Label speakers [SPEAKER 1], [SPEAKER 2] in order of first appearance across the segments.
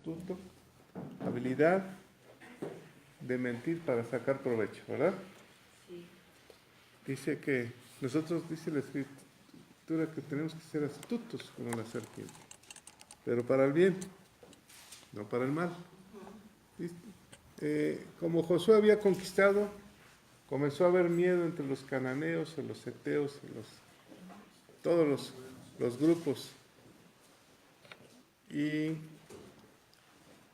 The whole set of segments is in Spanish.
[SPEAKER 1] astuto, habilidad de mentir para sacar provecho, ¿verdad?
[SPEAKER 2] Sí.
[SPEAKER 1] Dice que nosotros, dice la Escritura, que tenemos que ser astutos como la serpiente, pero para el bien, no para el mal. Como Josué había conquistado, comenzó a haber miedo entre los cananeos, en los heteos, todos los grupos. Y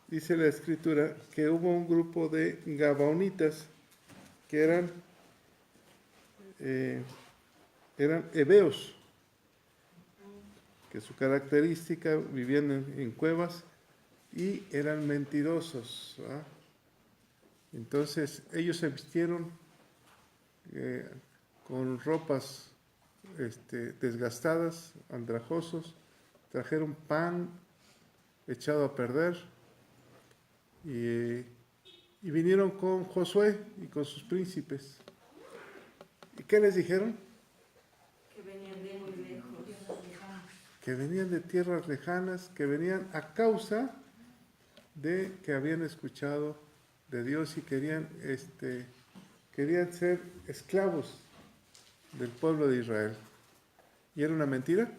[SPEAKER 1] dice la Escritura que hubo un grupo de gabaonitas que eran heveos, que su característica vivían en cuevas y eran mentirosos, ¿verdad? Entonces ellos se vistieron con ropas desgastadas, andrajosos, trajeron pan echado a perder y vinieron con Josué y con sus príncipes. ¿Y qué les dijeron?
[SPEAKER 2] Que venían de muy lejos.
[SPEAKER 1] Que venían de tierras lejanas, que venían a causa de que habían escuchado de Dios y querían ser esclavos del pueblo de Israel. ¿Y era una mentira?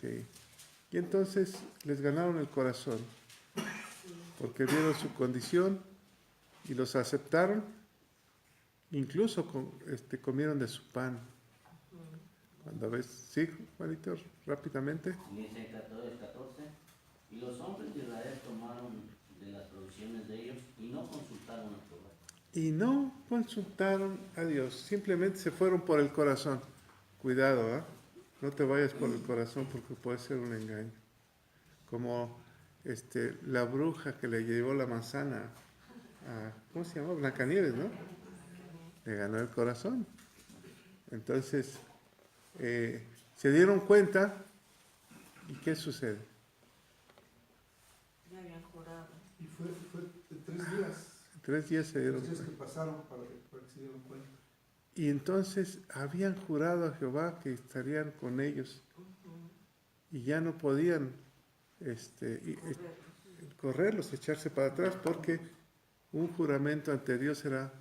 [SPEAKER 1] Sí. Y entonces les ganaron el corazón, porque vieron su condición y los aceptaron, incluso comieron de su pan. Cuando ves, sí, Juanito, rápidamente.
[SPEAKER 3] Dice el 14, y los hombres de Israel tomaron de las provisiones de ellos y no consultaron a Jehová.
[SPEAKER 1] Y no consultaron a Dios, simplemente se fueron por el corazón. Cuidado, ¿eh? No te vayas por el corazón porque puede ser un engaño. Como la bruja que le llevó la manzana a, ¿cómo se llama? Blancanieves, ¿no? Le ganó el corazón. Entonces, se dieron cuenta, ¿y qué sucede?
[SPEAKER 2] Ya habían jurado.
[SPEAKER 4] Y fue 3 días.
[SPEAKER 1] 3 días se dieron
[SPEAKER 4] 3 días
[SPEAKER 1] cuenta.
[SPEAKER 4] que pasaron para que se dieron cuenta.
[SPEAKER 1] Y entonces habían jurado a Jehová que estarían con ellos y ya no podían correrlos, echarse para atrás, porque un juramento ante Dios era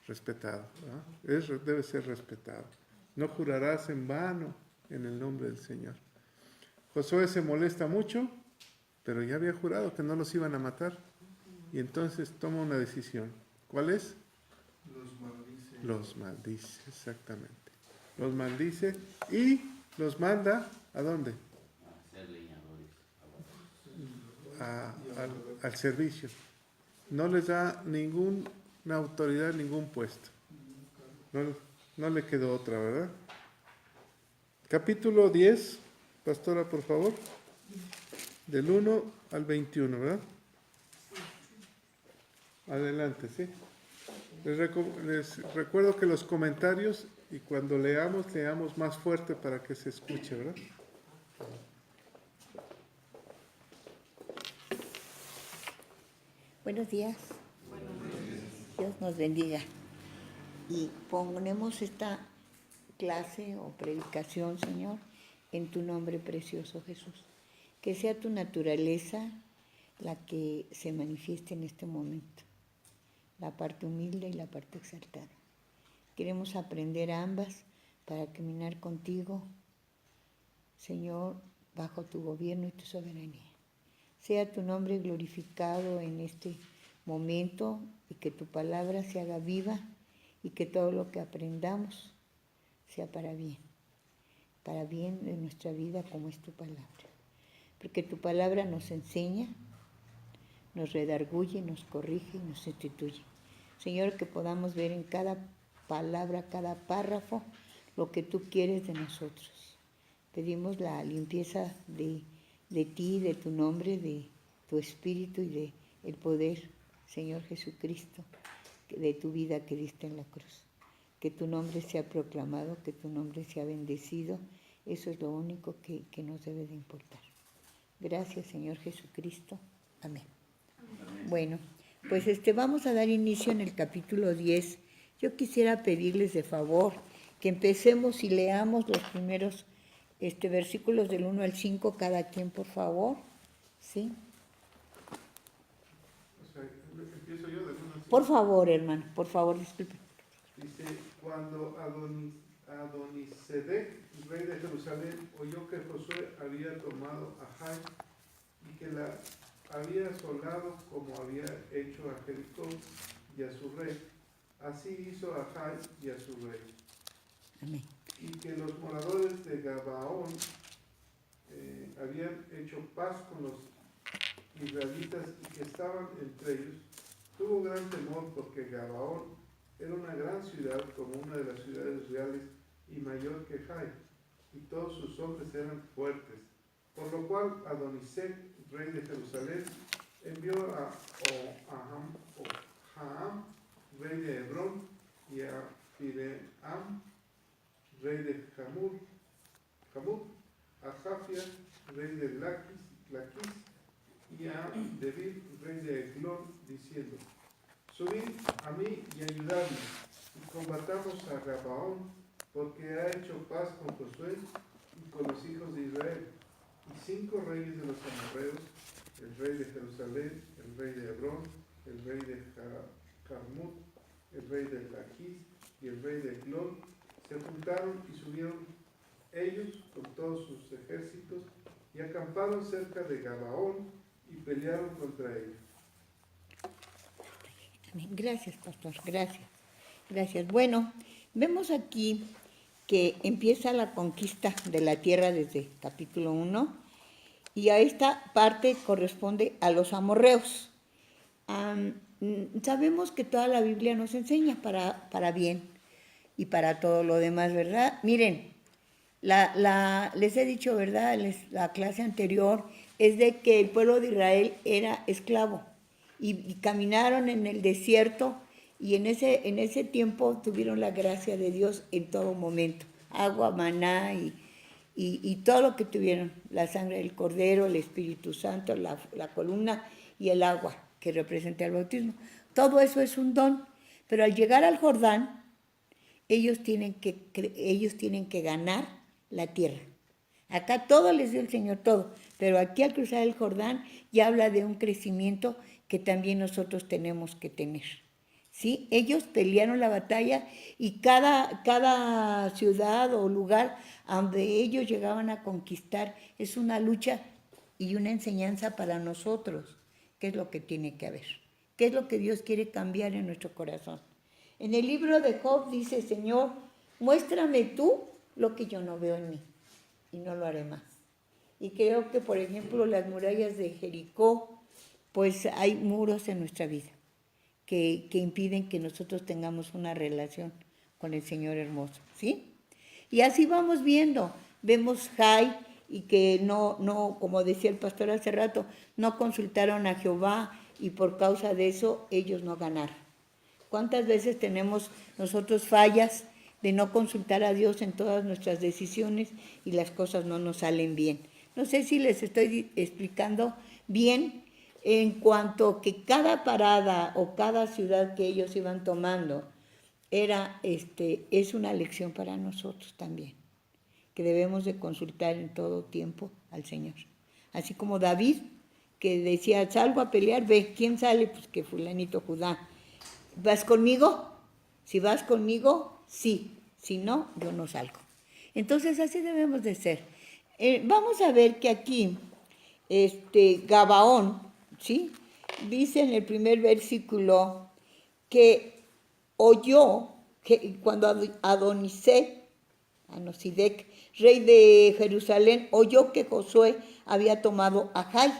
[SPEAKER 1] respetado, ¿no? Debe ser respetado. No jurarás en vano en el nombre del Señor. Josué se molesta mucho, pero ya había jurado que no los iban a matar. Y entonces toma una decisión. ¿Cuál es?
[SPEAKER 4] Los maldice.
[SPEAKER 1] Los maldice, exactamente. Los maldice y los manda ¿a dónde?
[SPEAKER 3] A ser leñadores.
[SPEAKER 1] Al servicio. No les da ninguna autoridad, ningún puesto. No le quedó otra, ¿verdad? Capítulo 10, pastora, por favor. Del 1 al 21, ¿verdad? Adelante, ¿sí? Les recuerdo que los comentarios, y cuando leamos más fuerte para que se escuche, ¿verdad?
[SPEAKER 5] Buenos días. Dios nos bendiga. Y ponemos esta clase o predicación, Señor, en tu nombre precioso, Jesús. Que sea tu naturaleza la que se manifieste en este momento, la parte humilde y la parte exaltada. Queremos aprender ambas para caminar contigo, Señor, bajo tu gobierno y tu soberanía. Sea tu nombre glorificado en este momento y que tu palabra se haga viva y que todo lo que aprendamos sea para bien de nuestra vida como es tu palabra. Porque tu palabra nos enseña, nos redarguye, nos corrige y nos instituye. Señor, que podamos ver en cada palabra, cada párrafo, lo que tú quieres de nosotros. Pedimos la limpieza de ti, de tu nombre, de tu espíritu y de el poder, Señor Jesucristo, de tu vida que diste en la cruz. Que tu nombre sea proclamado, que tu nombre sea bendecido. Eso es lo único que nos debe de importar. Gracias, Señor Jesucristo. Amén. Amén. Bueno, pues vamos a dar inicio en el capítulo 10. Yo quisiera pedirles de favor que empecemos y leamos los primeros versículos del 1 al 5 cada quien, por favor. ¿Sí? Por favor, hermano, por favor, disculpe.
[SPEAKER 1] Dice, cuando Adonisedec, rey de Jerusalén, oyó que Josué había tomado a Jai y que la había asolado como había hecho a Jericó y a su rey, así hizo a Jai y a su rey.
[SPEAKER 5] Amén.
[SPEAKER 1] Y que los moradores de Gabaón habían hecho paz con los israelitas y que estaban entre ellos, tuvo gran temor porque Gabaón era una gran ciudad como una de las ciudades reales y mayor que Jai, y todos sus hombres eran fuertes. Por lo cual Adonisec, rey de Jerusalén, envió a Jaam, rey de Hebrón, y a Fiream, rey de Jamut, a Jafia, rey de Laquis, y a David, rey de Eglón, diciendo, subid a mí y ayudadme, y combatamos a Gabaón, porque ha hecho paz con Josué y con los hijos de Israel. Y 5 reyes de los amorreos, el rey de Jerusalén, el rey de Hebrón, el rey de Jarmut, el rey de Laquis y el rey de Eglón, se juntaron y subieron ellos con todos sus ejércitos y acamparon cerca de Gabaón y pelearon contra ellos.
[SPEAKER 5] Amén. Gracias, pastor, gracias. Gracias. Bueno, vemos aquí que empieza la conquista de la tierra desde capítulo 1 y a esta parte corresponde a los amorreos. Sabemos que toda la Biblia nos enseña para bien y para todo lo demás, ¿verdad? Miren, les he dicho, ¿verdad? La clase anterior es de que el pueblo de Israel era esclavo y caminaron en el desierto y en ese tiempo tuvieron la gracia de Dios en todo momento. Agua, maná y todo lo que tuvieron. La sangre del Cordero, el Espíritu Santo, la columna y el agua que representa el bautismo. Todo eso es un don. Pero al llegar al Jordán, ellos tienen que ganar la tierra. Acá todo les dio el Señor, todo. Pero aquí al cruzar el Jordán ya habla de un crecimiento que también nosotros tenemos que tener. ¿Sí? Ellos pelearon la batalla y cada ciudad o lugar donde ellos llegaban a conquistar es una lucha y una enseñanza para nosotros. ¿Qué es lo que tiene que haber? ¿Qué es lo que Dios quiere cambiar en nuestro corazón? En el libro de Job dice, Señor, muéstrame tú lo que yo no veo en mí y no lo haré más. Y creo que, por ejemplo, las murallas de Jericó, pues hay muros en nuestra vida que impiden que nosotros tengamos una relación con el Señor hermoso, ¿sí? Y así vamos viendo, vemos Jai y que no, como decía el pastor hace rato, no consultaron a Jehová y por causa de eso ellos no ganaron. ¿Cuántas veces tenemos nosotros fallas de no consultar a Dios en todas nuestras decisiones y las cosas no nos salen bien? No sé si les estoy explicando bien en cuanto que cada parada o cada ciudad que ellos iban tomando es una lección para nosotros también, que debemos de consultar en todo tiempo al Señor. Así como David, que decía, salgo a pelear, ve, ¿quién sale? Pues que fulanito Judá. ¿Vas conmigo? Si vas conmigo, sí. Si no, yo no salgo. Entonces así debemos de ser. Vamos a ver que aquí, Gabaón, ¿sí? Dice en el primer versículo que oyó, que cuando Adonisedec, rey de Jerusalén, oyó que Josué había tomado a Jai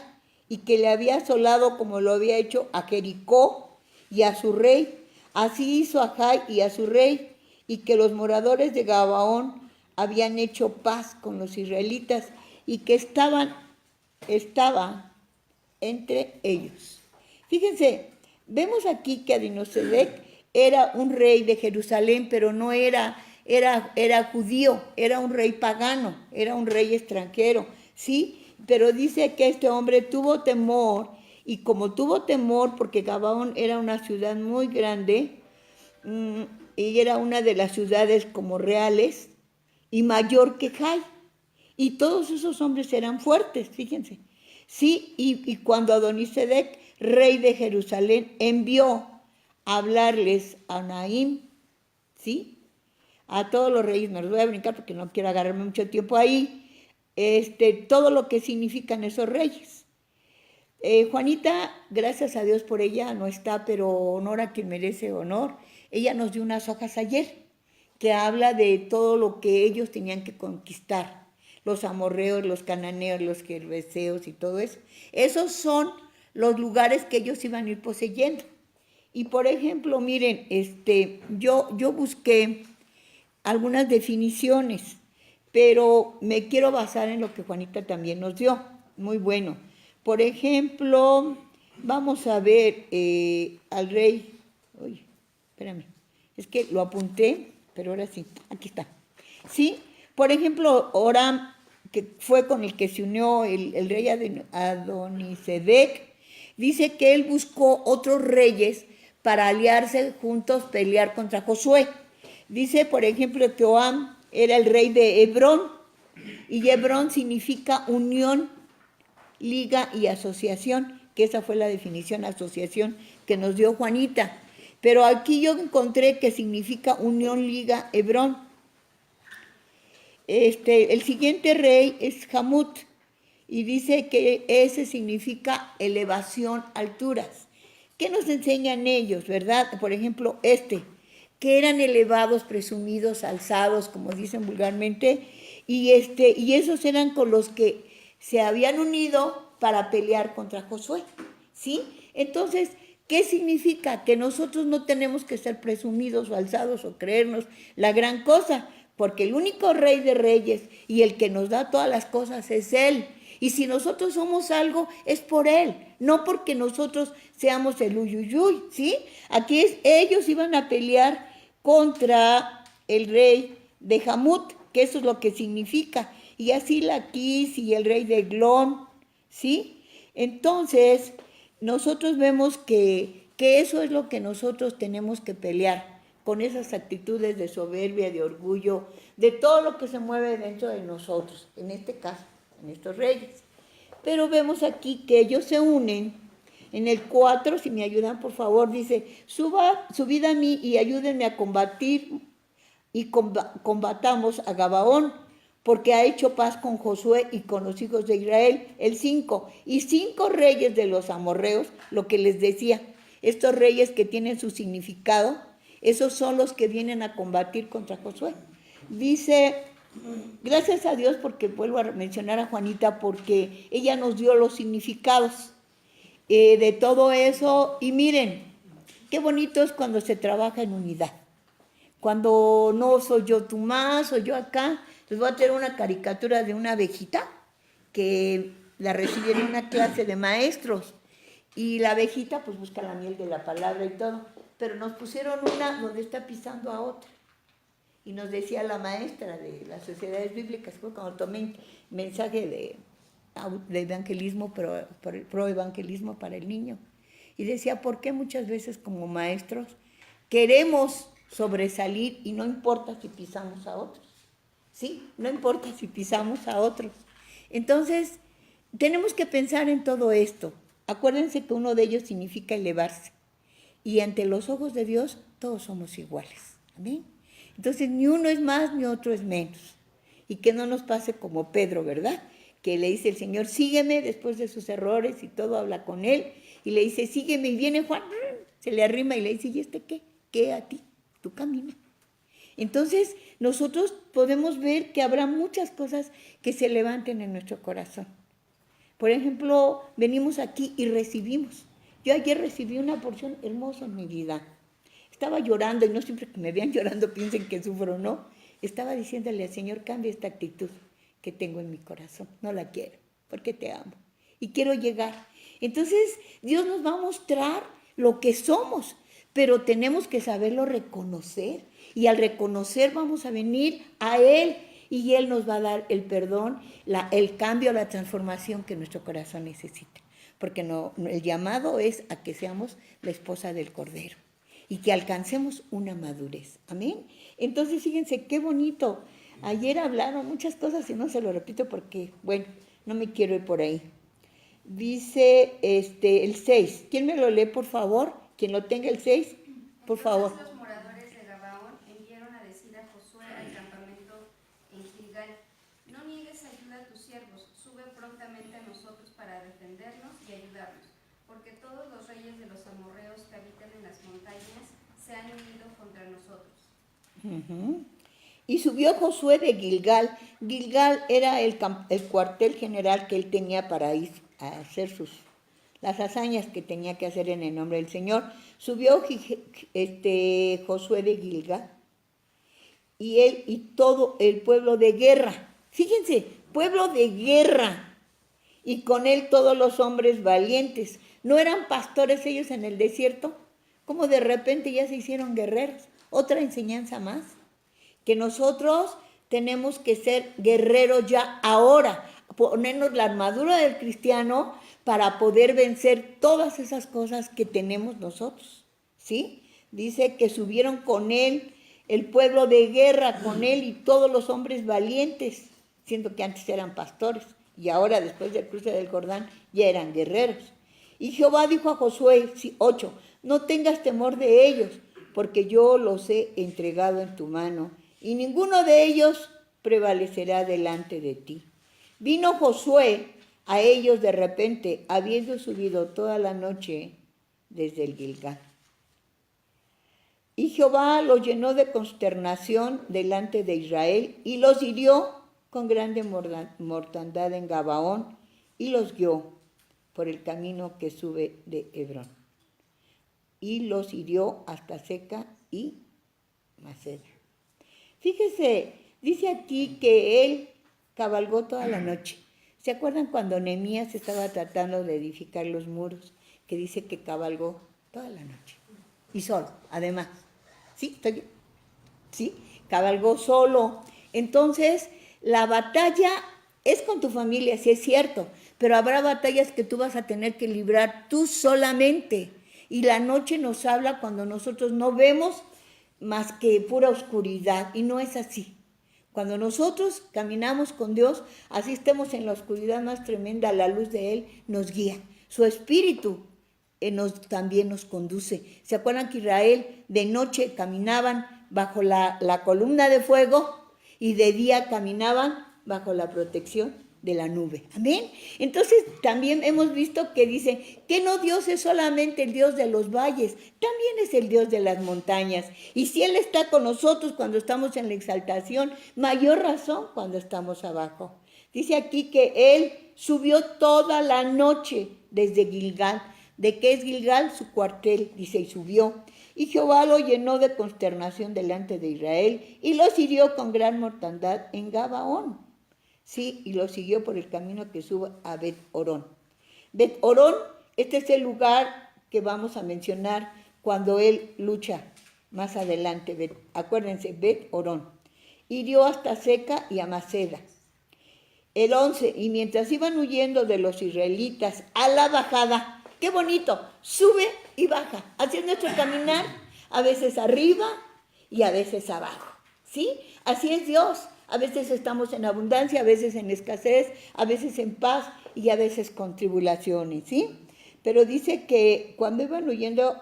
[SPEAKER 5] y que le había asolado como lo había hecho a Jericó y a su rey. Así hizo a Jai y a su rey, y que los moradores de Gabaón habían hecho paz con los israelitas y que estaba entre ellos. Fíjense, vemos aquí que Adonisedec era un rey de Jerusalén, pero no era judío, era un rey pagano, era un rey extranjero, ¿sí? Pero dice que este hombre tuvo temor, y como tuvo temor, porque Gabaón era una ciudad muy grande, y era una de las ciudades como reales, y mayor que Jai, y todos esos hombres eran fuertes, fíjense. Sí, y cuando Adonisedec, rey de Jerusalén, envió hablarles a Naim, ¿sí? A todos los reyes, me los voy a brincar porque no quiero agarrarme mucho tiempo ahí, todo lo que significan esos reyes. Juanita, gracias a Dios por ella, no está, pero honor a quien merece honor. Ella nos dio unas hojas ayer que habla de todo lo que ellos tenían que conquistar. Los amorreos, los cananeos, los gergeseos y todo eso. Esos son los lugares que ellos iban a ir poseyendo. Y por ejemplo, miren, yo busqué algunas definiciones, pero me quiero basar en lo que Juanita también nos dio. Muy bueno. Por ejemplo, vamos a ver al rey. Uy, espérame. Es que lo apunté, pero ahora sí. Aquí está. ¿Sí? Por ejemplo, Oram, que fue con el que se unió el rey Adonisedec, dice que él buscó otros reyes para aliarse juntos, pelear contra Josué. Dice, por ejemplo, que Oam era el rey de Hebrón, y Hebrón significa unión, liga y asociación, que esa fue la definición, asociación, que nos dio Juanita. Pero aquí yo encontré que significa unión, liga, Hebrón. El siguiente rey es Jamut, y dice que ese significa elevación, alturas. ¿Qué nos enseñan ellos, verdad? Por ejemplo, que eran elevados, presumidos, alzados, como dicen vulgarmente, y esos eran con los que se habían unido para pelear contra Josué, ¿sí? Entonces, ¿qué significa? Que nosotros no tenemos que ser presumidos o alzados o creernos la gran cosa, porque el único rey de reyes y el que nos da todas las cosas es Él. Y si nosotros somos algo, es por Él, no porque nosotros seamos el uyuyuy, ¿sí? Aquí ellos iban a pelear contra el rey de Jamut, que eso es lo que significa, y así Laquis y el rey de Eglón, ¿sí? Entonces, nosotros vemos que eso es lo que nosotros tenemos que pelear, con esas actitudes de soberbia, de orgullo, de todo lo que se mueve dentro de nosotros, en este caso, en estos reyes. Pero vemos aquí que ellos se unen. En el 4, si me ayudan por favor, dice, subid a mí y ayúdenme a combatir y combatamos a Gabaón, porque ha hecho paz con Josué y con los hijos de Israel. El 5, y 5 reyes de los amorreos, lo que les decía, estos reyes que tienen su significado, esos son los que vienen a combatir contra Josué. Dice, gracias a Dios, porque vuelvo a mencionar a Juanita, porque ella nos dio los significados de todo eso. Y miren, qué bonito es cuando se trabaja en unidad. Cuando no soy yo tú más, soy yo acá. Les voy a traer una caricatura de una abejita que la recibí en una clase de maestros. Y la abejita pues busca la miel de la palabra y todo. Pero nos pusieron una donde está pisando a otra. Y nos decía la maestra de las sociedades bíblicas, fue cuando tomé mensaje de evangelismo, pro-evangelismo para el niño. Y decía, ¿por qué muchas veces como maestros queremos sobresalir y no importa si pisamos a otros? ¿Sí? No importa si pisamos a otros. Entonces, tenemos que pensar en todo esto. Acuérdense que uno de ellos significa elevarse. Y ante los ojos de Dios, todos somos iguales. ¿Amén? Entonces, ni uno es más, ni otro es menos. Y que no nos pase como Pedro, ¿verdad? Que le dice el Señor, sígueme, después de sus errores y todo, habla con él. Y le dice, sígueme, y viene Juan, se le arrima y le dice, ¿y qué? ¿Qué a ti? Tú camina. Entonces, nosotros podemos ver que habrá muchas cosas que se levanten en nuestro corazón. Por ejemplo, venimos aquí y recibimos. Yo ayer recibí una porción hermosa en mi vida. Estaba llorando, y no siempre que me vean llorando piensen que sufro, ¿no? Estaba diciéndole al Señor, cambia esta actitud que tengo en mi corazón. No la quiero, porque te amo. Y quiero llegar. Entonces, Dios nos va a mostrar lo que somos, pero tenemos que saberlo reconocer. Y al reconocer vamos a venir a Él, y Él nos va a dar el perdón, el cambio, la transformación que nuestro corazón necesita. Porque el llamado es a que seamos la esposa del Cordero y que alcancemos una madurez. Amén. Entonces, fíjense qué bonito. Ayer hablaron muchas cosas y no se lo repito porque, bueno, no me quiero ir por ahí. Dice el 6. ¿Quién me lo lee, por favor? Quien lo tenga el 6. Por favor.
[SPEAKER 6] Entonces los moradores de Gabaón enviaron a decir a Josué al campamento en Gilgal: no niegues ayuda a tus siervos, sube prontamente a nosotros para defendernos y ayudarnos, porque todos los reyes de los amorreos que habitan en las montañas se han unido contra nosotros.
[SPEAKER 5] Ujú. Y subió Josué de Gilgal. Gilgal era el cuartel general que él tenía para ir a hacer las hazañas que tenía que hacer en el nombre del Señor. Subió Josué de Gilgal, y él y todo el pueblo de guerra. Fíjense, pueblo de guerra, y con él todos los hombres valientes. ¿No eran pastores ellos en el desierto? ¿Cómo de repente ya se hicieron guerreros? Otra enseñanza más, que nosotros tenemos que ser guerreros ya ahora, ponernos la armadura del cristiano para poder vencer todas esas cosas que tenemos nosotros, ¿sí? Dice que subieron con él el pueblo de guerra, con él y todos los hombres valientes, siendo que antes eran pastores y ahora después del cruce del Jordán ya eran guerreros. Y Jehová dijo a Josué, 8, no tengas temor de ellos, porque yo los he entregado en tu mano, y ninguno de ellos prevalecerá delante de ti. Vino Josué a ellos de repente, habiendo subido toda la noche desde el Gilgal. Y Jehová los llenó de consternación delante de Israel, y los hirió con grande mortandad en Gabaón, y los guió por el camino que sube de Hebrón. Y los hirió hasta Seca y Maceda. Fíjese, dice aquí que él cabalgó toda la noche. ¿Se acuerdan cuando Nehemías estaba tratando de edificar los muros? Que dice que cabalgó toda la noche. Y solo, además. ¿Sí? ¿Estoy bien? ¿Sí? Cabalgó solo. Entonces, la batalla es con tu familia, sí es cierto, pero habrá batallas que tú vas a tener que librar tú solamente. Y la noche nos habla cuando nosotros no vemos más que pura oscuridad, y no es así. Cuando nosotros caminamos con Dios, así estemos en la oscuridad más tremenda, la luz de Él nos guía. Su espíritu también nos conduce. ¿Se acuerdan que Israel de noche caminaban bajo la columna de fuego y de día caminaban bajo la protección de la nube? Amén. Entonces también hemos visto que dice que no, Dios es solamente el Dios de los valles, también es el Dios de las montañas. Y si Él está con nosotros cuando estamos en la exaltación, mayor razón cuando estamos abajo. Dice aquí que Él subió toda la noche desde Gilgal. ¿De qué es Gilgal? Su cuartel, dice, y subió. Y Jehová lo llenó de consternación delante de Israel, y los hirió con gran mortandad en Gabaón. Sí, y lo siguió por el camino que sube a Bet-Orón. Bet-Orón, este es el lugar que vamos a mencionar cuando él lucha más adelante. Acuérdense, Bet-Orón. Hirió hasta Seca y a Maceda. El 11, y mientras iban huyendo de los israelitas a la bajada, qué bonito, sube y baja, así es nuestro caminar, a veces arriba y a veces abajo, ¿sí? Así es Dios. A veces estamos en abundancia, a veces en escasez, a veces en paz y a veces con tribulaciones, ¿sí? Pero dice que cuando iban huyendo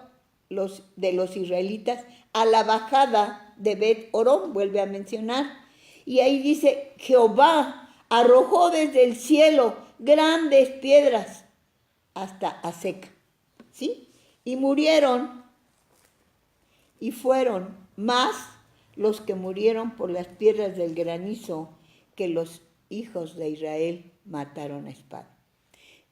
[SPEAKER 5] de los israelitas a la bajada de Bet-Orón, vuelve a mencionar, y ahí dice, Jehová arrojó desde el cielo grandes piedras hasta Aseca, ¿sí? Y murieron, y fueron más los que murieron por las piedras del granizo que los hijos de Israel mataron a espada.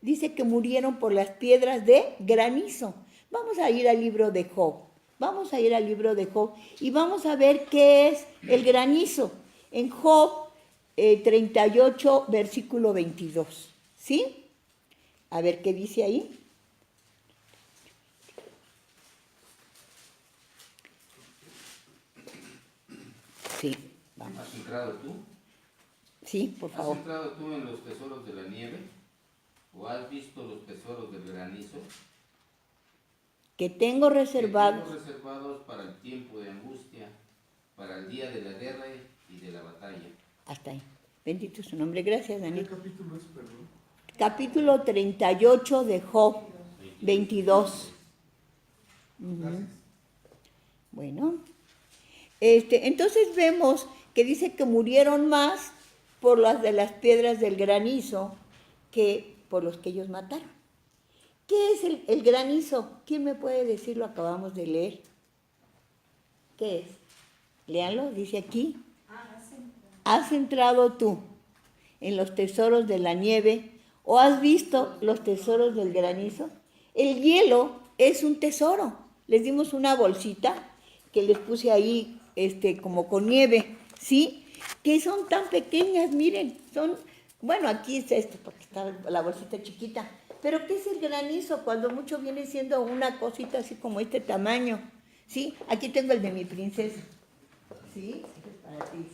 [SPEAKER 5] Dice que murieron por las piedras de granizo. Vamos a ir al libro de Job. Vamos a ir al libro de Job y vamos a ver qué es el granizo. En Job 38, versículo 22. ¿Sí? A ver qué dice ahí. Sí, vamos.
[SPEAKER 7] ¿Has entrado tú?
[SPEAKER 5] Sí, por favor.
[SPEAKER 7] ¿Has entrado tú en los tesoros de la nieve? ¿O has visto los tesoros del granizo?
[SPEAKER 5] Que tengo
[SPEAKER 7] Que
[SPEAKER 5] reservados.
[SPEAKER 7] tengo reservados para el tiempo de angustia, para el día de la guerra y de la batalla.
[SPEAKER 5] Hasta ahí. Bendito su nombre. Gracias,
[SPEAKER 4] ¿Qué
[SPEAKER 5] Daniel.
[SPEAKER 4] capítulo es, perdón?
[SPEAKER 5] Capítulo 38 de Job, 22.
[SPEAKER 4] Gracias.
[SPEAKER 5] Bueno, entonces vemos que dice que murieron más por las de las piedras del granizo que por los que ellos mataron. ¿Qué es el granizo? ¿Quién me puede decir? Lo acabamos de leer. ¿Qué es? Léanlo, dice aquí. ¿Has entrado tú en los tesoros de la nieve o has visto los tesoros del granizo? El hielo es un tesoro. Les dimos una bolsita que les puse ahí como con nieve, ¿sí? Que son tan pequeñas, miren, son, bueno, aquí es esto porque está la bolsita chiquita, pero ¿qué es el granizo? Cuando mucho viene siendo una cosita así como este tamaño, ¿sí? Aquí tengo el de mi princesa, ¿sí? Este es para ti,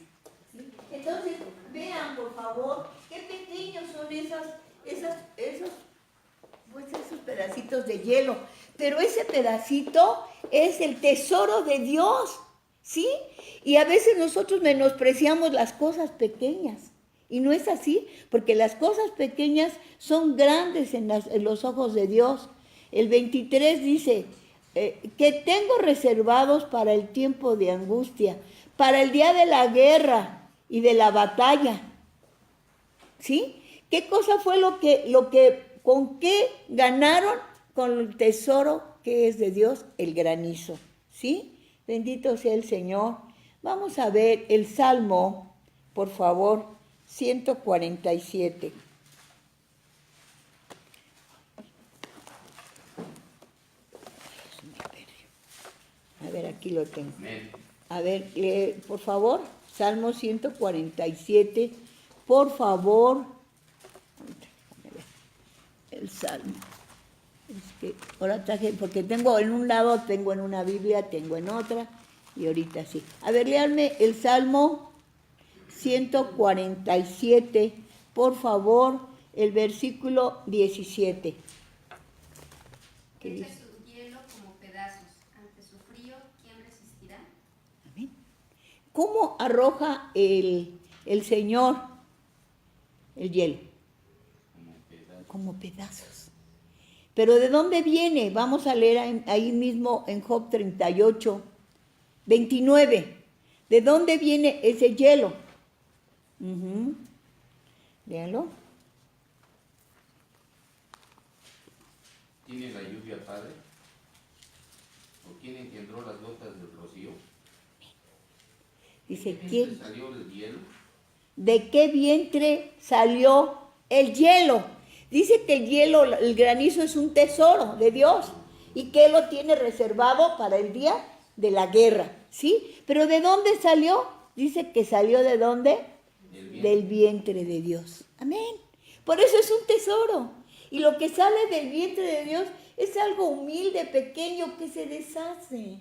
[SPEAKER 5] ¿sí? Entonces, vean, por favor, qué pequeños son esos pedacitos de hielo, pero ese pedacito es el tesoro de Dios, ¿sí? Y a veces nosotros menospreciamos las cosas pequeñas, y no es así, porque las cosas pequeñas son grandes en los ojos de Dios. El 23 dice, que tengo reservados para el tiempo de angustia, para el día de la guerra y de la batalla, ¿sí? ¿Qué cosa fue con qué ganaron? Con el tesoro que es de Dios, el granizo, ¿sí? Bendito sea el Señor. Vamos a ver el Salmo, por favor, 147. A ver, aquí lo tengo. A ver, por favor, Salmo 147, por favor. El Salmo. Es que ahora traje, porque tengo en un lado, tengo en una Biblia, tengo en otra, y ahorita sí. A ver, léanme el Salmo 147, por favor, el versículo 17. ¿Qué
[SPEAKER 6] Echa
[SPEAKER 5] dice?
[SPEAKER 6] su hielo como pedazos. Ante su frío, ¿quién resistirá?
[SPEAKER 5] Amén. ¿Cómo arroja el Señor el hielo? Como pedazos. Pero ¿de dónde viene? Vamos a leer ahí mismo en Job 38, 29. ¿De dónde viene ese hielo? Léanlo.
[SPEAKER 7] ¿Tiene la lluvia padre? ¿O quién engendró las gotas del rocío?
[SPEAKER 5] Dice,
[SPEAKER 7] ¿De
[SPEAKER 5] ¿quién?
[SPEAKER 7] dónde salió el hielo?
[SPEAKER 5] ¿De qué vientre salió el hielo? Dice que el hielo, el granizo es un tesoro de Dios y que Él lo tiene reservado para el día de la guerra, ¿sí? Pero ¿de dónde salió? Dice que salió ¿de dónde? Del vientre de Dios. Amén. Por eso es un tesoro. Y lo que sale del vientre de Dios es algo humilde, pequeño, que se deshace.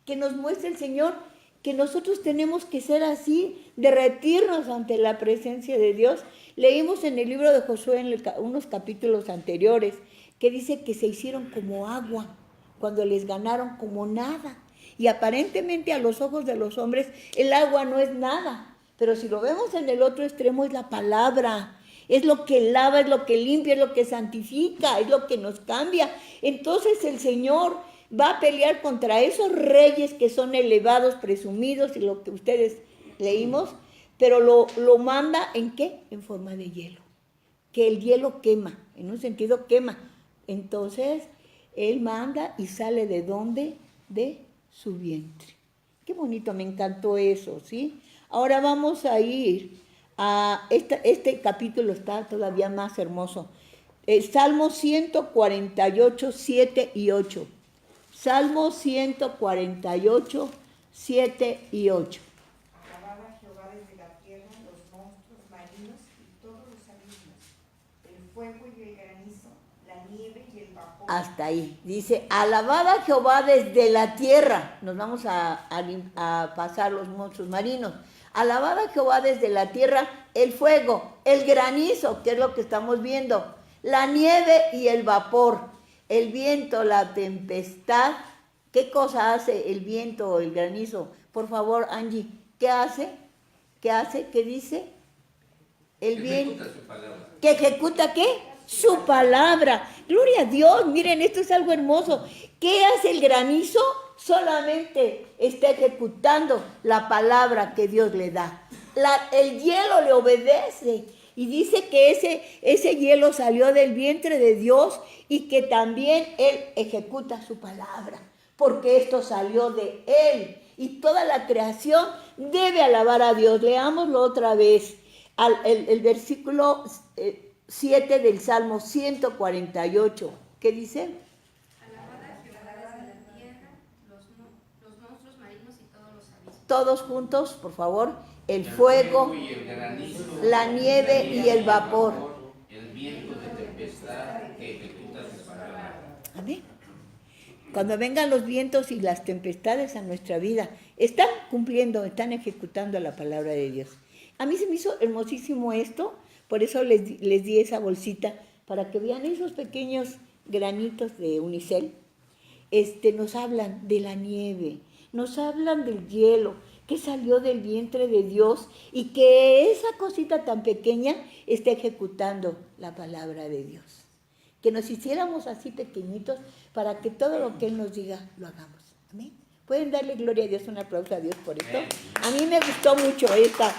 [SPEAKER 5] Que nos muestra el Señor que nosotros tenemos que ser así, derretirnos ante la presencia de Dios. Leímos en el libro de Josué, en unos capítulos anteriores, que dice que se hicieron como agua, cuando les ganaron como nada. Y aparentemente a los ojos de los hombres el agua no es nada, pero si lo vemos en el otro extremo es la palabra. Es lo que lava, es lo que limpia, es lo que santifica, es lo que nos cambia. Entonces el Señor va a pelear contra esos reyes que son elevados, presumidos, y lo que ustedes leímos, pero lo manda ¿en qué? En forma de hielo. Que el hielo quema, en un sentido quema. Entonces, Él manda y sale ¿de dónde? De su vientre. Qué bonito, me encantó eso, ¿sí? Ahora vamos a ir a este capítulo, está todavía más hermoso. Salmo 148, 7 y 8. Salmo 148, 7 y 8.
[SPEAKER 8] Alabad a Jehová desde la tierra, los monstruos marinos y todos los abismos, el fuego y el granizo, la nieve y el vapor.
[SPEAKER 5] Hasta ahí. Dice, alabad a Jehová desde la tierra. Nos vamos a pasar los monstruos marinos. Alabad a Jehová desde la tierra, el fuego, el granizo, que es lo que estamos viendo, la nieve y el vapor, el viento, la tempestad. ¿Qué cosa hace el viento o el granizo? Por favor, Angie, ¿qué hace? ¿Qué hace? ¿Qué dice? El viento.
[SPEAKER 7] Ejecuta su palabra.
[SPEAKER 5] ¿Que ejecuta qué? su palabra. Gloria a Dios, miren, esto es algo hermoso. ¿Qué hace el granizo? Solamente está ejecutando la palabra que Dios le da. El hielo le obedece. Y dice que ese hielo salió del vientre de Dios y que también Él ejecuta su palabra, porque esto salió de Él. Y toda la creación debe alabar a Dios. Leámoslo otra vez. El versículo 7 del Salmo 148. ¿Qué dice?
[SPEAKER 6] Alabad a Jehová desde la tierra, los monstruos marinos y todos los abismos.
[SPEAKER 5] Todos juntos, por favor. El fuego,
[SPEAKER 7] y el granizo,
[SPEAKER 5] la nieve y el vapor.
[SPEAKER 7] el viento de tempestad que ejecuta su palabra.
[SPEAKER 5] Amén. Cuando vengan los vientos y las tempestades a nuestra vida, están cumpliendo, están ejecutando la palabra de Dios. A mí se me hizo hermosísimo esto, por eso les di esa bolsita, para que vean esos pequeños granitos de unicel. Nos hablan de la nieve, nos hablan del hielo, que salió del vientre de Dios y que esa cosita tan pequeña está ejecutando la palabra de Dios. Que nos hiciéramos así pequeñitos para que todo lo que Él nos diga lo hagamos. Amén. ¿Pueden darle gloria a Dios, un aplauso a Dios por esto? A mí me gustó mucho esta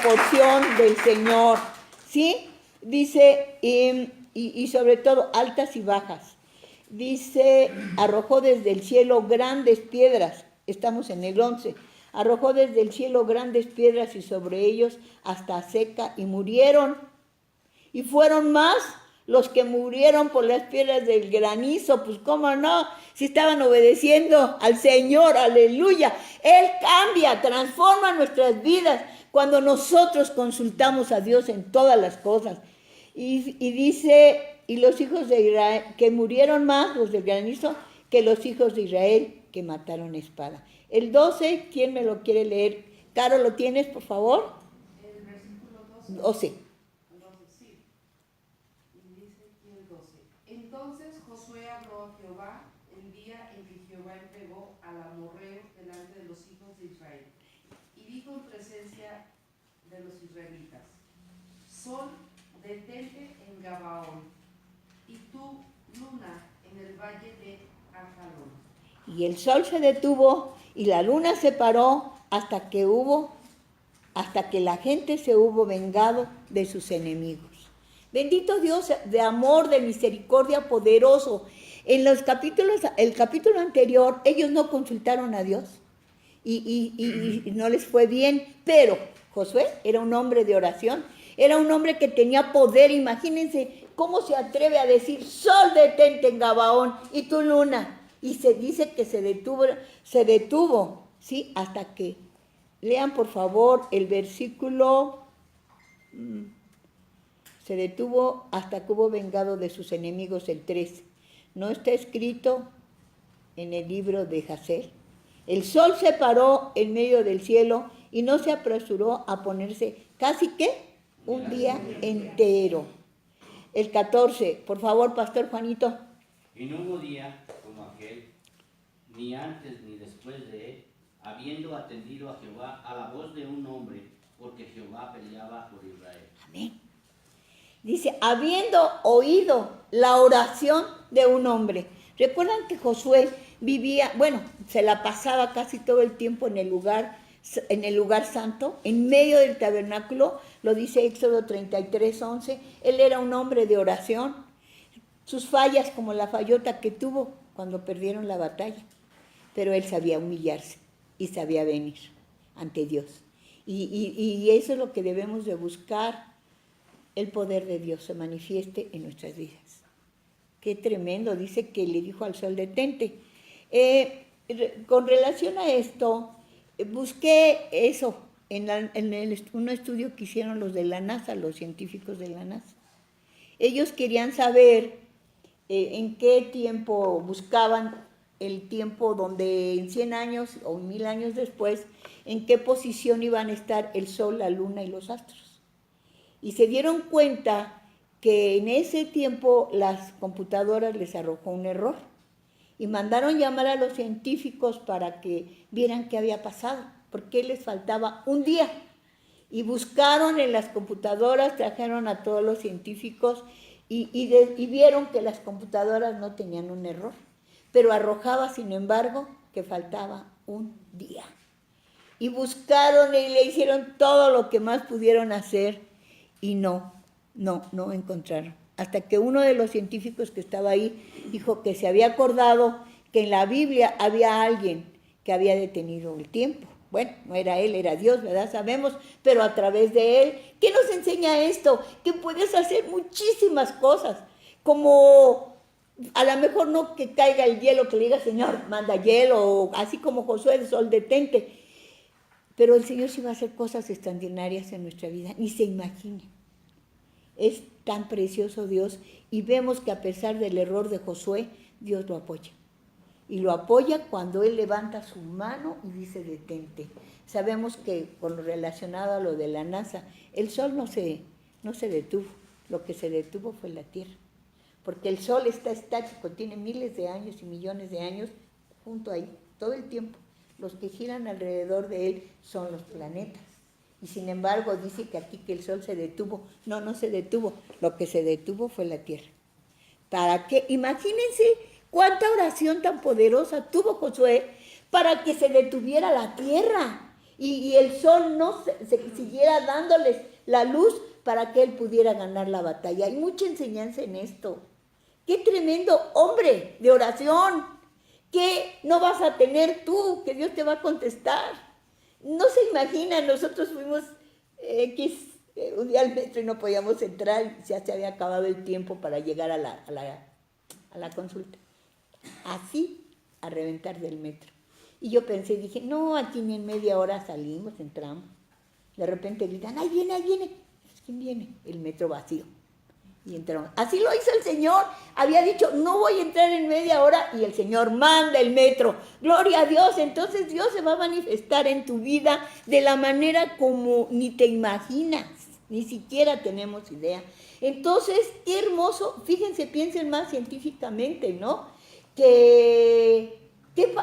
[SPEAKER 5] porción del Señor. ¿Sí? Dice, y sobre todo altas y bajas. Dice, arrojó desde el cielo grandes piedras. Estamos en el 11. Arrojó desde el cielo grandes piedras y sobre ellos hasta seca y murieron. Y fueron más los que murieron por las piedras del granizo, pues cómo no, si estaban obedeciendo al Señor, aleluya. Él cambia, transforma nuestras vidas cuando nosotros consultamos a Dios en todas las cosas. Y dice, y los hijos de Israel, que murieron más los del granizo que los hijos de Israel que mataron a espada. El 12, ¿quién me lo quiere leer? Caro, ¿lo tienes, por favor?
[SPEAKER 9] El versículo 12.
[SPEAKER 5] 12.
[SPEAKER 9] Sí. Y dice aquí el 12. Entonces Josué habló a Jehová el día en que Jehová entregó al amorreo delante de los hijos de Israel. Y dijo en presencia de los israelitas: Sol, detente en Gabaón, y tú, luna, en el valle de Ajalón.
[SPEAKER 5] Y el sol se detuvo y la luna se paró hasta que la gente se hubo vengado de sus enemigos. Bendito Dios de amor, de misericordia poderoso. En el capítulo anterior, ellos no consultaron a Dios y no les fue bien, pero Josué era un hombre de oración, era un hombre que tenía poder. Imagínense cómo se atreve a decir: sol, detente en Gabaón, y tu luna. Y se dice que se detuvo, ¿sí? Hasta que, lean por favor el versículo, se detuvo hasta que hubo vengado de sus enemigos, el 13. ¿No está escrito en el libro de Jacer? El sol se paró en medio del cielo y no se apresuró a ponerse casi que un día entero. El 14, por favor, Pastor Juanito.
[SPEAKER 3] Y no hubo día como aquel, ni antes ni después de él, habiendo atendido a Jehová a la voz de un hombre, porque Jehová peleaba por Israel.
[SPEAKER 5] Amén. Dice, habiendo oído la oración de un hombre. ¿Recuerdan que Josué vivía, se la pasaba casi todo el tiempo en el lugar santo, en medio del tabernáculo? Lo dice Éxodo 33:11. Él era un hombre de oración. Sus fallas, como la fallota que tuvo cuando perdieron la batalla, pero él sabía humillarse y sabía venir ante Dios. Y eso es lo que debemos de buscar, el poder de Dios se manifieste en nuestras vidas. Qué tremendo, dice que le dijo al sol: detente. Con relación a esto, busqué eso en un estudio que hicieron los de la NASA, los científicos de la NASA. Ellos querían saber en qué tiempo, buscaban el tiempo donde en 100 años o 1000 años después, en qué posición iban a estar el sol, la luna y los astros. Y se dieron cuenta que en ese tiempo las computadoras les arrojó un error y mandaron llamar a los científicos para que vieran qué había pasado, porque les faltaba un día. Y buscaron en las computadoras, trajeron a todos los científicos y vieron que las computadoras no tenían un error, pero arrojaba, sin embargo, que faltaba un día. Y buscaron y le hicieron todo lo que más pudieron hacer y no encontraron. Hasta que uno de los científicos que estaba ahí dijo que se había acordado que en la Biblia había alguien que había detenido el tiempo. Bueno, no era él, era Dios, ¿verdad? Sabemos, pero a través de él. ¿Qué nos enseña esto? Que puedes hacer muchísimas cosas, como a lo mejor no que caiga el hielo, que le diga, Señor, manda hielo, o así como Josué, el sol detente. Pero el Señor sí va a hacer cosas extraordinarias en nuestra vida, ni se imagine. Es tan precioso Dios, y vemos que a pesar del error de Josué, Dios lo apoya. Y lo apoya cuando él levanta su mano y dice detente. Sabemos que con lo relacionado a lo de la NASA, el sol no se detuvo. Lo que se detuvo fue la Tierra. Porque el sol está estático, tiene miles de años y millones de años junto ahí, todo el tiempo. Los que giran alrededor de él son los planetas. Y sin embargo dice que aquí que el sol se detuvo. No se detuvo. Lo que se detuvo fue la Tierra. ¿Para qué? Imagínense cuánta oración tan poderosa tuvo Josué para que se detuviera la tierra y el sol no se siguiera dándoles la luz para que él pudiera ganar la batalla. Hay mucha enseñanza en esto. ¡Qué tremendo hombre de oración! ¿Qué no vas a tener tú? Que Dios te va a contestar. No se imaginan, nosotros fuimos un día al metro y no podíamos entrar, ya se había acabado el tiempo para llegar a la consulta. Así, a reventar del metro. Y yo pensé, dije, no, aquí ni en media hora salimos, entramos. De repente gritan, ahí viene, ahí viene. ¿Quién viene? El metro vacío. Y entramos. Así lo hizo el Señor. Había dicho, no voy a entrar en media hora, y el Señor manda el metro. Gloria a Dios. Entonces Dios se va a manifestar en tu vida de la manera como ni te imaginas, ni siquiera tenemos idea. Entonces, qué hermoso. Fíjense, piensen más científicamente, ¿no? ¿Qué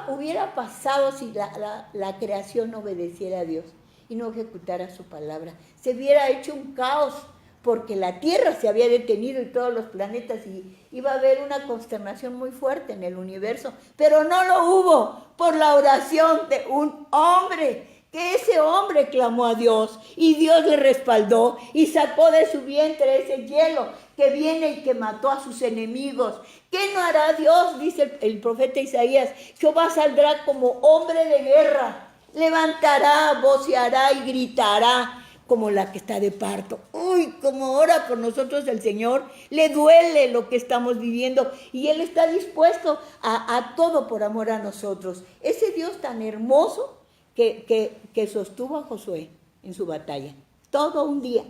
[SPEAKER 5] hubiera pasado si la creación no obedeciera a Dios y no ejecutara su palabra? Se hubiera hecho un caos, porque la Tierra se había detenido y todos los planetas, y iba a haber una consternación muy fuerte en el universo, pero no lo hubo por la oración de un hombre, que ese hombre clamó a Dios y Dios le respaldó y sacó de su vientre ese hielo que viene y que mató a sus enemigos. ¿Qué no hará Dios? Dice el profeta Isaías, Jehová saldrá como hombre de guerra, levantará, voceará y gritará como la que está de parto. Uy, como ora por nosotros el Señor, le duele lo que estamos viviendo y Él está dispuesto a todo por amor a nosotros. Ese Dios tan hermoso que sostuvo a Josué en su batalla, todo un día,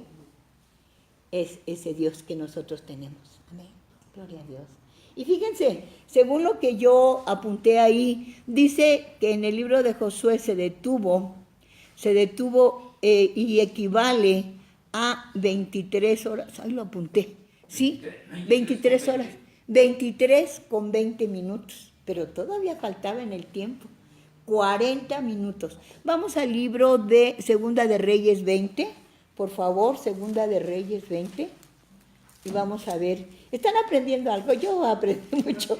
[SPEAKER 5] es ese Dios que nosotros tenemos. Amén. Gloria a Dios. Y fíjense, según lo que yo apunté ahí, dice que en el libro de Josué se detuvo y equivale a 23 horas. Ahí lo apunté, ¿sí? 23 horas, 23 con 20 minutos, pero todavía faltaba en el tiempo. 40 minutos. Vamos al libro de Segunda de Reyes 20, por favor, Segunda de Reyes 20, y vamos a ver. ¿Están aprendiendo algo? Yo aprendo mucho.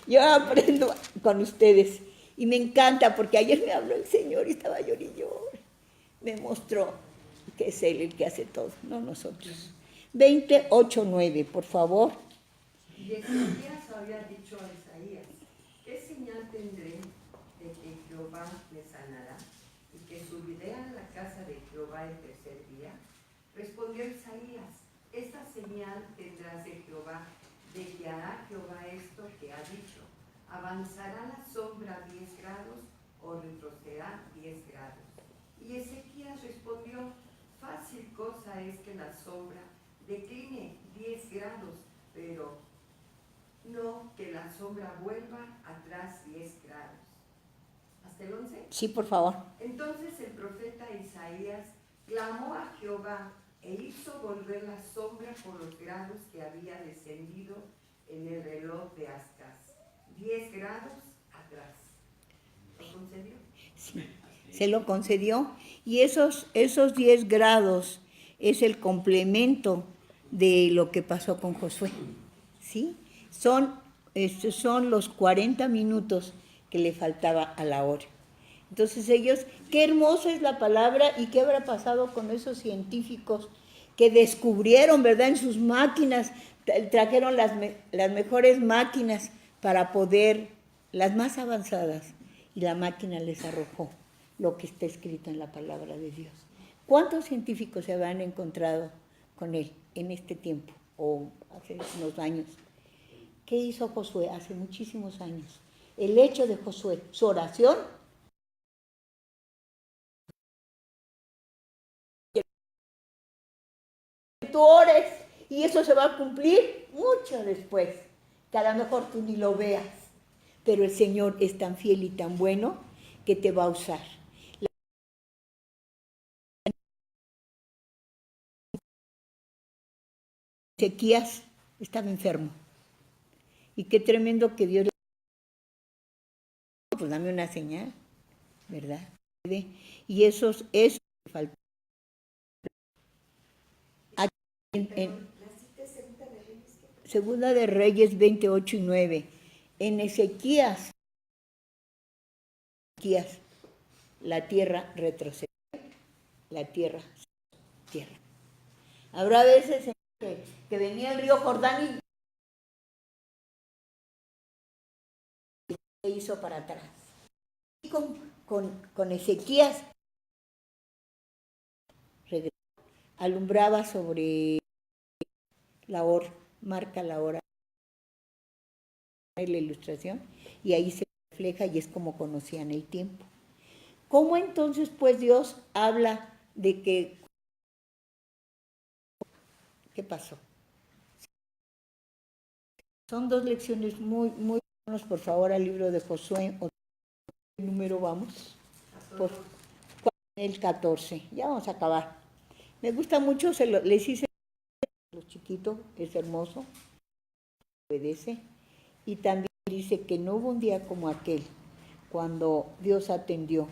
[SPEAKER 5] Yo aprendo con ustedes y me encanta, porque ayer me habló el Señor y estaba llorando. Me mostró que es Él el que hace todo, no nosotros. 28:9, por favor.
[SPEAKER 2] Y Ezequías había dicho a Isaías, ¿qué señal tendré de que Jehová me sanará y que subiré a la casa de Jehová el tercer día? Respondió Isaías, esta señal tendrás de Jehová, de que hará Jehová esto que ha dicho. Avanzará la sombra 10 grados o retrocederá 10 grados. Y Ezequías respondió, fácil cosa es que la sombra decline 10 grados, pero no que la sombra vuelva atrás 10 grados. ¿Hasta el 11?
[SPEAKER 5] Sí, por favor.
[SPEAKER 2] Entonces el profeta Isaías clamó a Jehová e hizo volver la sombra por los grados que había descendido en el reloj de Ascas, 10 grados atrás. ¿Lo concedió?
[SPEAKER 5] Sí, se lo concedió, y esos 10 grados es el complemento de lo que pasó con Josué, ¿sí? Estos son los 40 minutos que le faltaba a la hora. Entonces ellos, qué hermosa es la palabra y qué habrá pasado con esos científicos que descubrieron, ¿verdad? En sus máquinas, trajeron las mejores máquinas para poder, las más avanzadas, y la máquina les arrojó lo que está escrito en la palabra de Dios. ¿Cuántos científicos se habrán encontrado con él en este tiempo o hace unos años? ¿Qué hizo Josué hace muchísimos años? El hecho de Josué, su oración, tú ores y eso se va a cumplir mucho después, que a lo mejor tú ni lo veas, pero el Señor es tan fiel y tan bueno que te va a usar. Ezequías estaba enfermo y qué tremendo que Dios le dijo, pues dame una señal, ¿verdad? Y eso faltó. Segunda de Reyes 28 y 9. En Ezequías, la tierra retrocedió. La tierra. Habrá veces que venía el río Jordán y se hizo para atrás. Y con Ezequías alumbraba sobre la hora, marca la hora, la ilustración, y ahí se refleja y es como conocían el tiempo. ¿Cómo entonces pues Dios habla de que... ¿Qué pasó? Son dos lecciones muy buenas, por favor, al libro de Josué. ¿Qué número vamos? Por el 14. Ya vamos a acabar. Me gusta mucho, les hice a los chiquitos, es hermoso, obedece. Y también dice que no hubo un día como aquel, cuando Dios atendió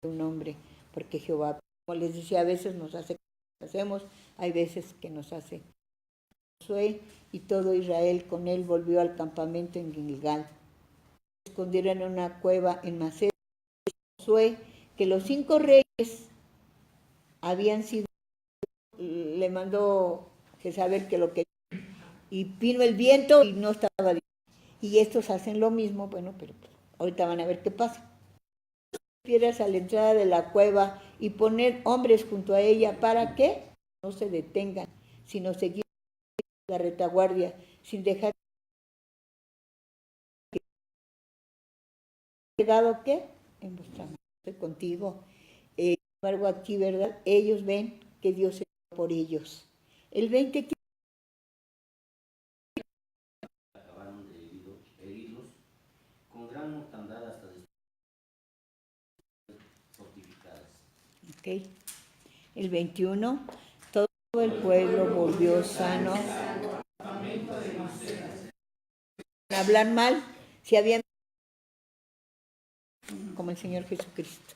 [SPEAKER 5] a un hombre, porque Jehová, como les decía, a veces nos hace que hacemos, hay veces que nos hace. Josué y todo Israel con él volvió al campamento en Gilgal. Se escondieron en una cueva en Maceda. Josué, que los 5 reyes habían sido, le mandó que saber que lo que... Y vino el viento y no estaba bien. Y estos hacen lo mismo, bueno, pero ahorita van a ver qué pasa. Piedras a la entrada de la cueva y poner hombres junto a ella para que no se detengan, sino seguir la retaguardia, sin dejar... ¿Llegado qué? En vuestra mano, estoy contigo. Sin embargo, aquí, ¿verdad? Ellos ven que Dios es por ellos. El 20...
[SPEAKER 3] Acabaron de herirlos con gran mortandad hasta fortificadas.
[SPEAKER 5] Ok. El 21, todo el pueblo volvió sano. Hablar mal, si habían... como el Señor Jesucristo.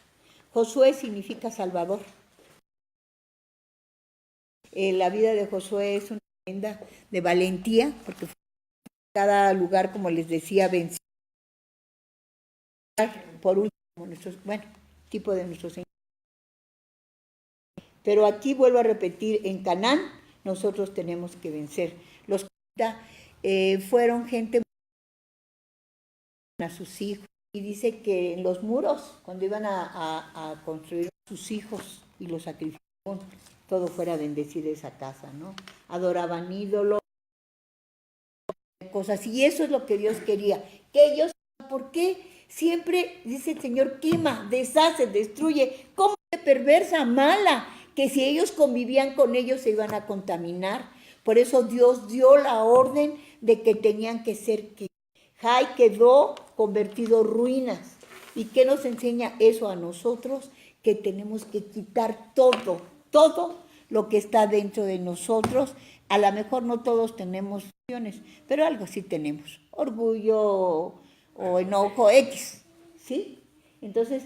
[SPEAKER 5] Josué significa Salvador. La vida de Josué es una leyenda de valentía, porque fue cada lugar, como les decía, venció por último, tipo de nuestro Señor. Pero aquí vuelvo a repetir, en Canaán nosotros tenemos que vencer. Los fueron gente a sus hijos. Y dice que en los muros, cuando iban a construir sus hijos y los sacrificaron, todo fuera bendecir esa casa, ¿no? Adoraban ídolos, cosas, y eso es lo que Dios quería. Que ellos, ¿por qué siempre, dice el Señor, quema, deshace, destruye? ¿Cómo de perversa, mala? Que si ellos convivían con ellos se iban a contaminar. Por eso Dios dio la orden de que tenían que ser que Jai quedó convertido en ruinas. ¿Y qué nos enseña eso a nosotros? Que tenemos que quitar todo lo que está dentro de nosotros. A lo mejor no todos tenemos opciones, pero algo sí tenemos. Orgullo o enojo X, ¿sí? Entonces,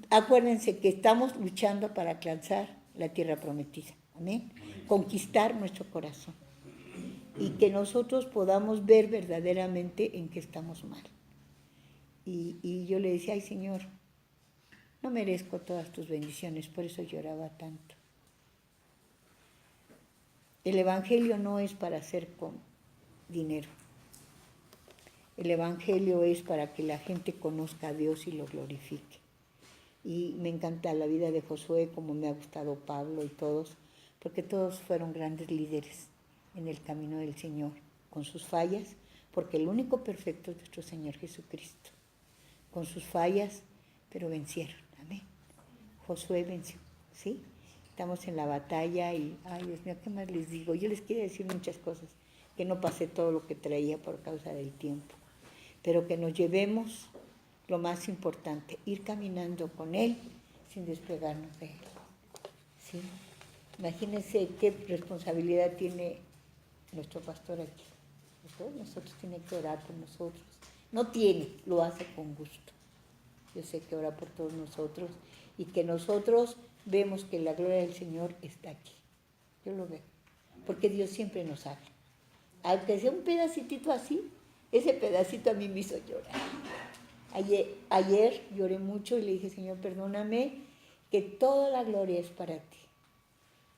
[SPEAKER 5] acuérdense que estamos luchando para alcanzar la tierra prometida. Amén. Conquistar nuestro corazón. Y que nosotros podamos ver verdaderamente en qué estamos mal. Y yo le decía, ay Señor, no merezco todas tus bendiciones, por eso lloraba tanto. El Evangelio no es para hacer con dinero. El Evangelio es para que la gente conozca a Dios y lo glorifique. Y me encanta la vida de Josué, como me ha gustado Pablo y todos, porque todos fueron grandes líderes en el camino del Señor, con sus fallas, porque el único perfecto es nuestro Señor Jesucristo. Con sus fallas, pero vencieron. Amén. Josué venció, ¿sí? Estamos en la batalla y, ay Dios mío, ¿qué más les digo? Yo les quiero decir muchas cosas, que no pasé todo lo que traía por causa del tiempo, pero que nos llevemos lo más importante, ir caminando con Él sin despegarnos de Él. ¿Sí? Imagínense qué responsabilidad tiene nuestro pastor aquí. Todos nosotros tiene que orar por nosotros. No tiene, lo hace con gusto. Yo sé que ora por todos nosotros y que nosotros vemos que la gloria del Señor está aquí. Yo lo veo. Porque Dios siempre nos habla. Aunque sea un pedacitito así, ese pedacito a mí me hizo llorar. Ayer lloré mucho y le dije, Señor, perdóname, que toda la gloria es para ti.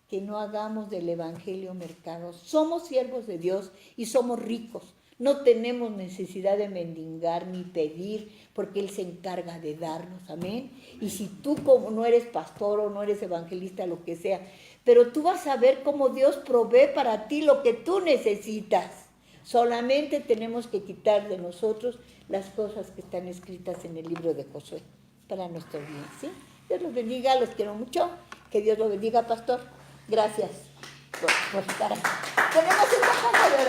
[SPEAKER 5] Que no hagamos del Evangelio mercado. Somos siervos de Dios y somos ricos. No tenemos necesidad de mendigar ni pedir, porque Él se encarga de darnos, amén. Y si tú como no eres pastor o no eres evangelista, lo que sea, pero tú vas a ver cómo Dios provee para ti lo que tú necesitas. Solamente tenemos que quitar de nosotros las cosas que están escritas en el libro de Josué, para nuestro bien, ¿sí? Dios los bendiga, los quiero mucho. Que Dios los bendiga, pastor. Gracias por estar aquí. Tenemos una cosa de oración.